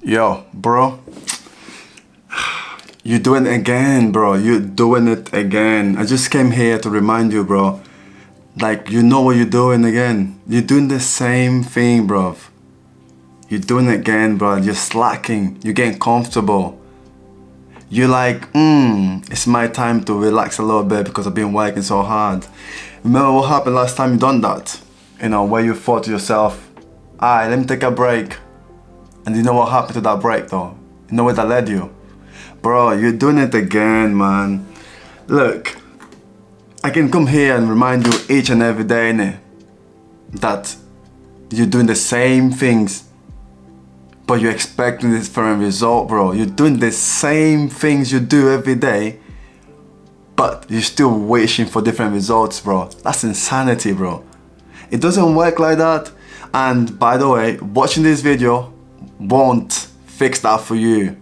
Yo, bro. You're doing it again, bro. You're doing it again. I just came here to remind you, bro. Like, you know what you're doing again. You're doing the same thing, bro. You're doing it again, bro. You're slacking. You're getting comfortable. You're like, it's my time to relax a little bit because I've been working so hard. Remember what happened last time you done that? You know, where you thought to yourself, alright, let me take a break. And you know what happened to that break though? You know where that led you? Bro, you're doing it again, man. Look, I can come here and remind you each and every day, innit, that you're doing the same things, but you're expecting this different result, bro. You're doing the same things you do every day, but you're still wishing for different results, bro. That's insanity, bro. It doesn't work like that. And by the way, watching this video won't fix that for you.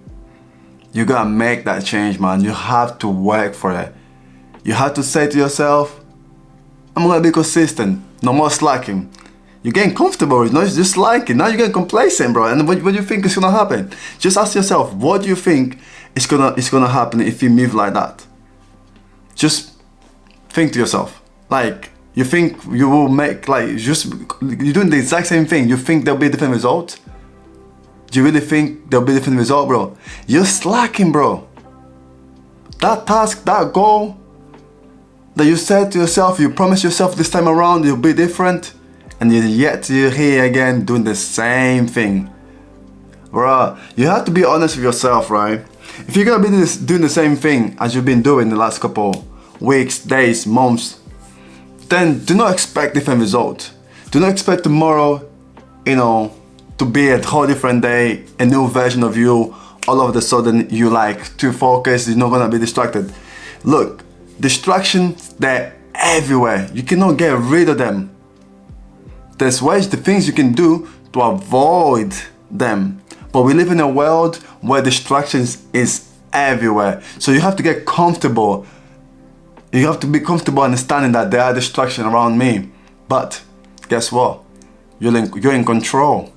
You gotta make that change, man. You have to work for it. You have to say to yourself, I'm gonna be consistent, no more slacking. You're getting comfortable, it's not just slacking. Now you're getting complacent, bro. And what do you think is gonna happen? Just ask yourself, what do you think is gonna happen if you move like that? Just think to yourself. Like, you think you will make, like, you're doing the exact same thing. You think there'll be a different result? Do you really think there'll be a different result, bro? You're slacking, bro. That task, that goal that you said to yourself, you promised yourself this time around it'll be different, and yet you're here again doing the same thing. Bro, you have to be honest with yourself, right? If you're gonna be doing the same thing as you've been doing the last couple weeks, days, months, then do not expect different results. Do not expect tomorrow, you know, to be a whole different day, a new version of you. All of a sudden you like too focused, you're not gonna be distracted. Look, distractions, they're everywhere. You cannot get rid of them. There's ways, the things you can do to avoid them. But we live in a world where distractions is everywhere. So you have to get comfortable. You have to be comfortable understanding that there are distractions around me. But guess what? You're in control.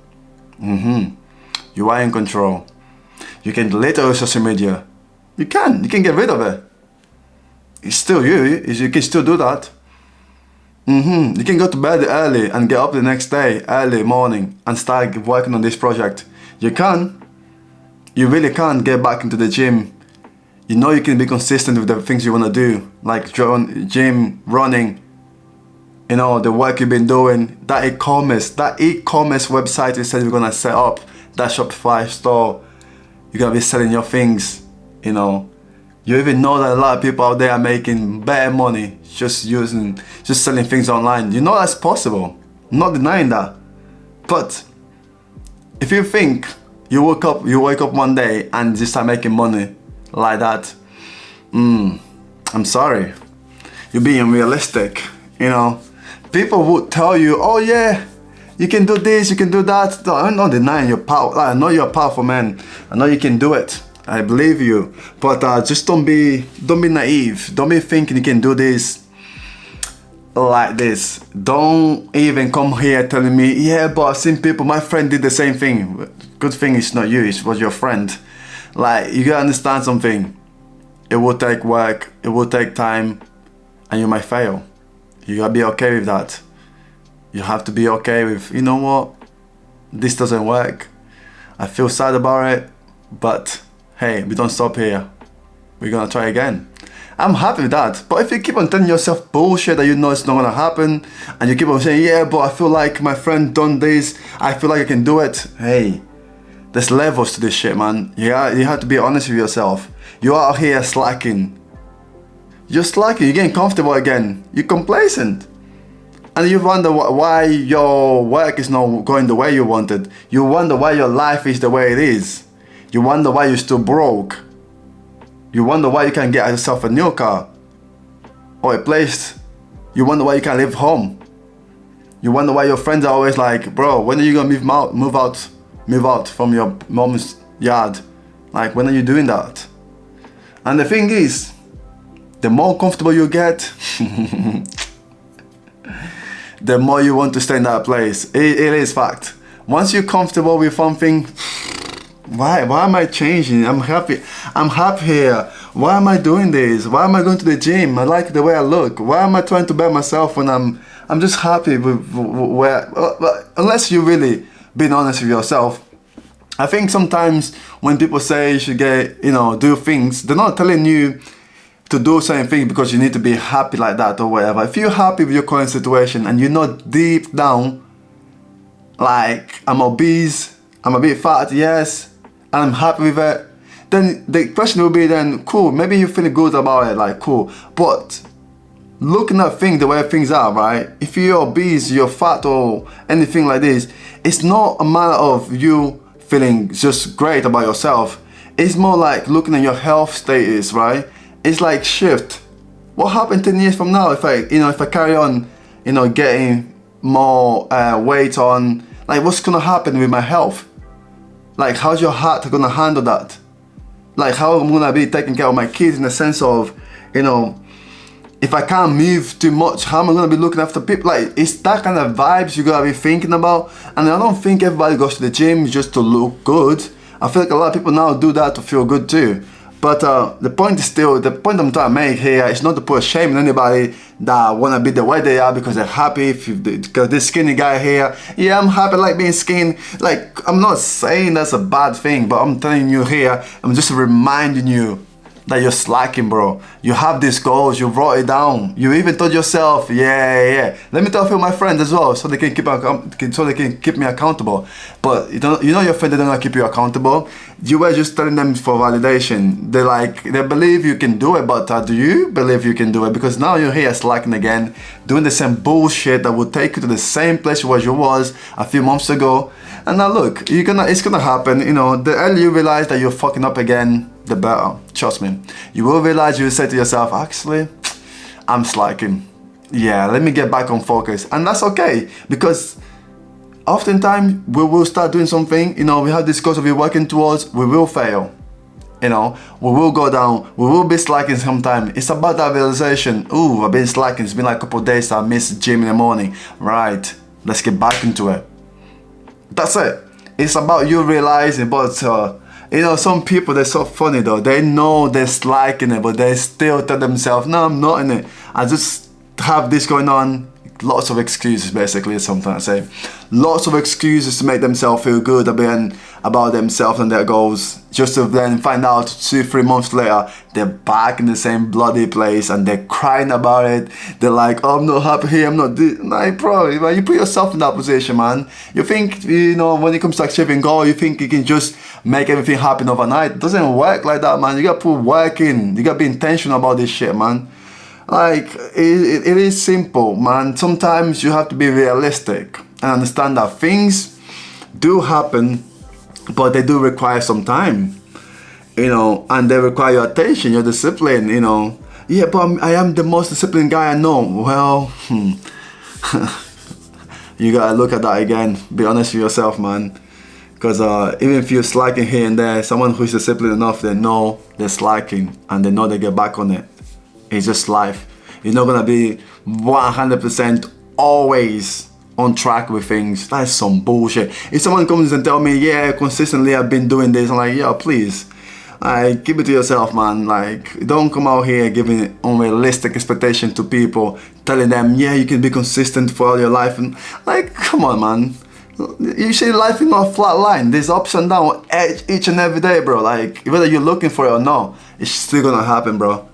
You are in control. You can delete all social media. You can get rid of it. It's still you can still do that. You can go to bed early and get up the next day, early morning, and start working on this project. You can. You really can get back into the gym. You know you can be consistent with the things you want to do, like gym, running, you know, the work you've been doing, that e-commerce website you said you're gonna set up, that Shopify store, you're gonna be selling your things, you know. You even know that a lot of people out there are making better money just selling things online. You know that's possible. I'm not denying that. But if you think you wake up one day and just start making money like that, I'm sorry. You're being realistic, you know. People would tell you, oh yeah, you can do this, you can do that. No, I'm not denying your power. I know you're a powerful man. I know you can do it. I believe you. But just don't be naive. Don't be thinking you can do this like this. Don't even come here telling me, yeah, but I've seen people, my friend did the same thing. Good thing it's not you, it was your friend. Like, you gotta understand something. It will take work, it will take time, and you might fail. You gotta be okay with that. You have to be okay with, you know what, this doesn't work. I feel sad about it, but hey, we don't stop here. We're gonna try again. I'm happy with that. But if you keep on telling yourself bullshit that you know it's not gonna happen, and you keep on saying, yeah, but I feel like my friend done this, I feel like I can do it. Hey, there's levels to this shit, man. You have to be honest with yourself. You are out here slacking. You're slacking, you're getting comfortable again. You're complacent. And you wonder why your work is not going the way you wanted. You wonder why your life is the way it is. You wonder why you're still broke. You wonder why you can't get yourself a new car or a place. You wonder why you can't live home. You wonder why your friends are always like, bro, when are you gonna move out from your mom's yard? Like, when are you doing that? And the thing is, the more comfortable you get, the more you want to stay in that place. It is fact. Once you're comfortable with something, Why am I changing? I'm happy. I'm happy here. Why am I doing this? Why am I going to the gym? I like the way I look. Why am I trying to better myself when I'm just happy with where? Unless you really being honest with yourself. I think sometimes when people say you should get, do things, they're not telling you to do certain things because you need to be happy like that or whatever. If you're happy with your current situation and you're not deep down, like, I'm obese, I'm a bit fat, yes, and I'm happy with it, then the question will be then, cool, maybe you feel good about it, like, cool. But looking at things the way things are, right? If you're obese, you're fat or anything like this, it's not a matter of you feeling just great about yourself. It's more like looking at your health status, right? It's like shift. What happened 10 years from now if I carry on, getting more weight on, like, what's gonna happen with my health? Like, how's your heart gonna handle that? Like, how I'm gonna be taking care of my kids in the sense of, if I can't move too much, how am I gonna be looking after people? Like, it's that kind of vibes you gotta be thinking about. And I don't think everybody goes to the gym just to look good. I feel like a lot of people now do that to feel good too. But the point I'm trying to make here is not to put shame on anybody that wanna be the way they are because they're happy. Because this skinny guy here, yeah, I'm happy like being skinny. Like, I'm not saying that's a bad thing, but I'm telling you here, I'm just reminding you that you're slacking, bro. You have these goals, you wrote it down. You even told yourself, yeah. Let me tell a few of my friends as well, so they can keep me accountable. But you know your friend, they don't keep you accountable. You were just telling them for validation. They believe you can do it, but do you believe you can do it? Because now you're here slacking again, doing the same bullshit that would take you to the same place where you was a few months ago. And now look, it's gonna happen. The earlier you realize that you're fucking up again, the better. Trust me. You will realize, you will say to yourself, actually, I'm slacking. Yeah, let me get back on focus. And that's okay, because oftentimes we will start doing something, we have this goal we're working towards, we will fail. We will go down, we will be slacking sometime. It's about that realization. Ooh, I've been slacking, it's been like a couple of days, I missed gym in the morning. Right, let's get back into it. That's it. It's about you realizing, but some people, they're so funny though. They know they're slacking it, but they still tell themselves, no, I'm not in it. I just have this going on. Lots of excuses, basically, is something I say. Lots of excuses to make themselves feel good about themselves and their goals, just to then find out 2-3 months later they're back in the same bloody place and they're crying about it. They're like, oh, I'm not happy here, I'm not this. Like, bro, you put yourself in that position, man. You think, when it comes to achieving goal, you think you can just make everything happen overnight. It doesn't work like that, man. You gotta put work in. You gotta be intentional about this shit, man. Like, it is simple, man. Sometimes you have to be realistic and understand that things do happen, but they do require some time, and they require your attention, your discipline, Yeah, but I am the most disciplined guy I know. Well, you gotta look at that again. Be honest with yourself, man. Because even if you're slacking here and there, someone who's disciplined enough, they know they're slacking and they know they get back on it. It's just life. You're not gonna be 100% always on track with things. That's some bullshit. If someone comes and tell me, yeah, consistently I've been doing this, I'm like, yeah, please, keep it to yourself, man. Like, don't come out here giving unrealistic expectations to people, telling them, yeah, you can be consistent for all your life. And like, come on, man. You see, life is not a flat line. There's ups and downs each and every day, bro. Like, whether you're looking for it or not, it's still gonna happen, bro.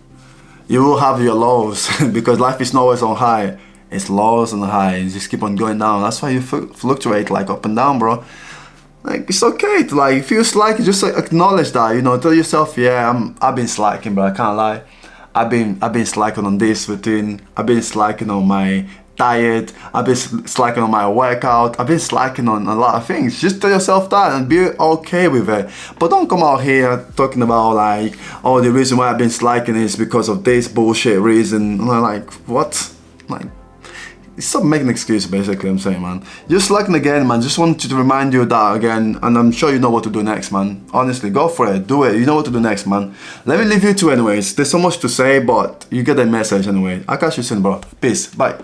You will have your lows because life is not always on high. It's lows and highs. You just keep on going down. That's why you fluctuate, like, up and down, bro. Like, it's okay to, like, if you slack, just like, acknowledge that, tell yourself, yeah, I've been slacking, but I can't lie. I've been slacking on this routine. I've been slacking on my diet. I've been slacking on my workout. I've been slacking on a lot of things. Just tell yourself that and be okay with it. But don't come out here talking about, like, oh, the reason why I've been slacking is because of this bullshit reason. And I'm like, what? Like, stop making excuses, basically, I'm saying, man. You're slacking again, man. Just wanted to remind you of that again, and I'm sure you know what to do next, man. Honestly, go for it. Do it. You know what to do next, man. Let me leave you to anyways. There's so much to say, but you get the message anyway. I'll catch you soon, bro. Peace. Bye.